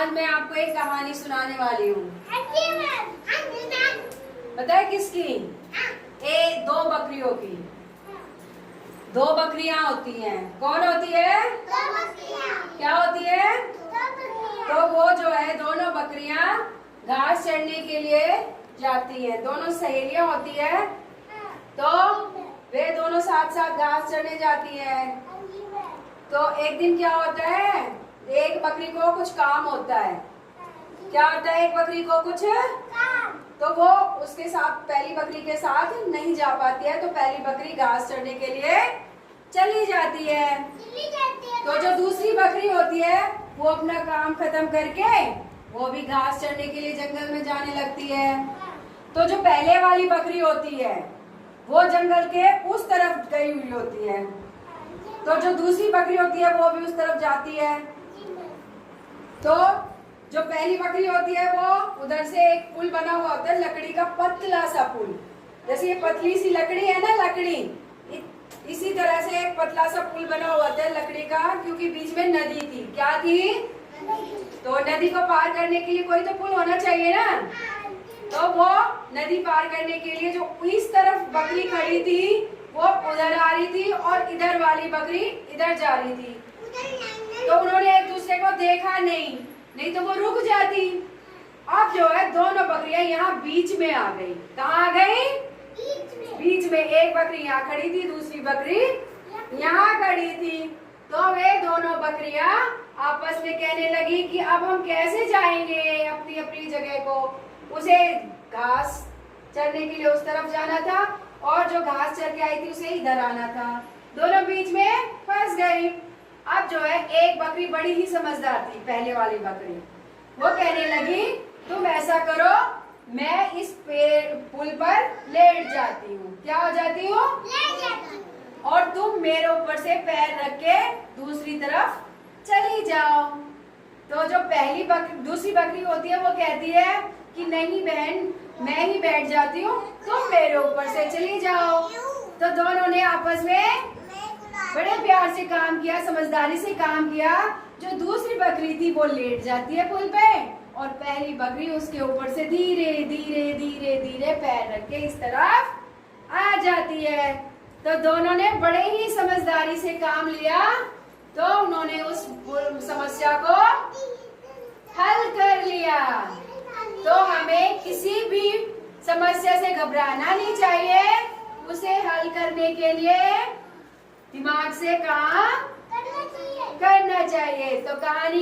आज मैं आपको एक कहानी सुनाने वाली हूँ। पता है किसकी? दो बकरियों की। दो बकरियां होती हैं। कौन होती है? क्या होती है? तो वो जो है दोनों बकरियां घास चढ़ने के लिए जाती हैं। दोनों सहेलियां होती है, तो वे दोनों साथ साथ घास चढ़ने जाती हैं। तो एक दिन क्या होता है, एक बकरी को कुछ काम होता है। क्या होता है? एक बकरी को कुछ काम, तो वो उसके साथ पहली बकरी के साथ नहीं जा पाती है। तो पहली बकरी घास चढ़ने के लिए चली जाती है। तो जो दूसरी बकरी होती है वो अपना काम खत्म करके वो भी घास चढ़ने के लिए जंगल में जाने लगती है। तो जो पहले वाली बकरी होती है वो जंगल के उस तरफ गई हुई होती है, तो जो दूसरी बकरी होती है वो भी उस तरफ जाती है। तो जो पहली बकरी होती है वो उधर से एक पुल बना हुआ होता है, लकड़ी का पतला सा पुल। जैसे ये पतली सी लकड़ी है ना, लकड़ी इसी तरह से एक पतला सा पुल बना हुआ था लकड़ी का, क्योंकि बीच में नदी थी। क्या थी? तो नदी को पार करने के लिए कोई तो पुल होना चाहिए ना। तो वो नदी पार करने के लिए जो इस तरफ बकरी खड़ी थी वो उधर आ रही थी और इधर वाली बकरी इधर जा रही थी। तो उन्होंने एक दूसरे को देखा नहीं तो वो रुक जाती। अब जो है दोनों बकरियां यहाँ बीच में आ गई। कहाँ आ गई? बीच में। एक बकरी यहाँ खड़ी थी, दूसरी बकरी यहाँ खड़ी थी। तो वे दोनों बकरियां आपस में कहने लगी कि अब हम कैसे जाएंगे अपनी अपनी जगह को। उसे घास चरने के लिए उस तरफ जाना था और जो घास चर के आई थी उसे इधर आना था। दोनों बीच में फंस गई। अब जो है एक बकरी बड़ी ही समझदार थी, पहले वाली बकरी, वो कहने लगी तुम ऐसा करो, मैं इस पुल पर लेट जाती हूँ। क्या हो जाती हूँ? और तुम मेरे ऊपर से पैर रख के दूसरी तरफ चली जाओ। तो जो दूसरी बकरी होती है वो कहती है कि नहीं बहन, मैं ही बैठ जाती हूँ, तुम मेरे ऊपर से चली जाओ। तो दोनों ने आपस में बड़े प्यार से काम किया, समझदारी से काम किया। जो दूसरी बकरी थी वो लेट जाती है पुल पे और पहली बकरी उसके ऊपर से धीरे धीरे धीरे धीरे पैर रख के इस तरफ आ जाती है। तो दोनों ने बड़े ही समझदारी से काम लिया। तो उन्होंने उस समस्या को हल कर लिया। तो हमें किसी भी समस्या से घबराना नहीं चाहिए, उसे हल करने के लिए दिमाग से काम करना चाहिए। तो कहानी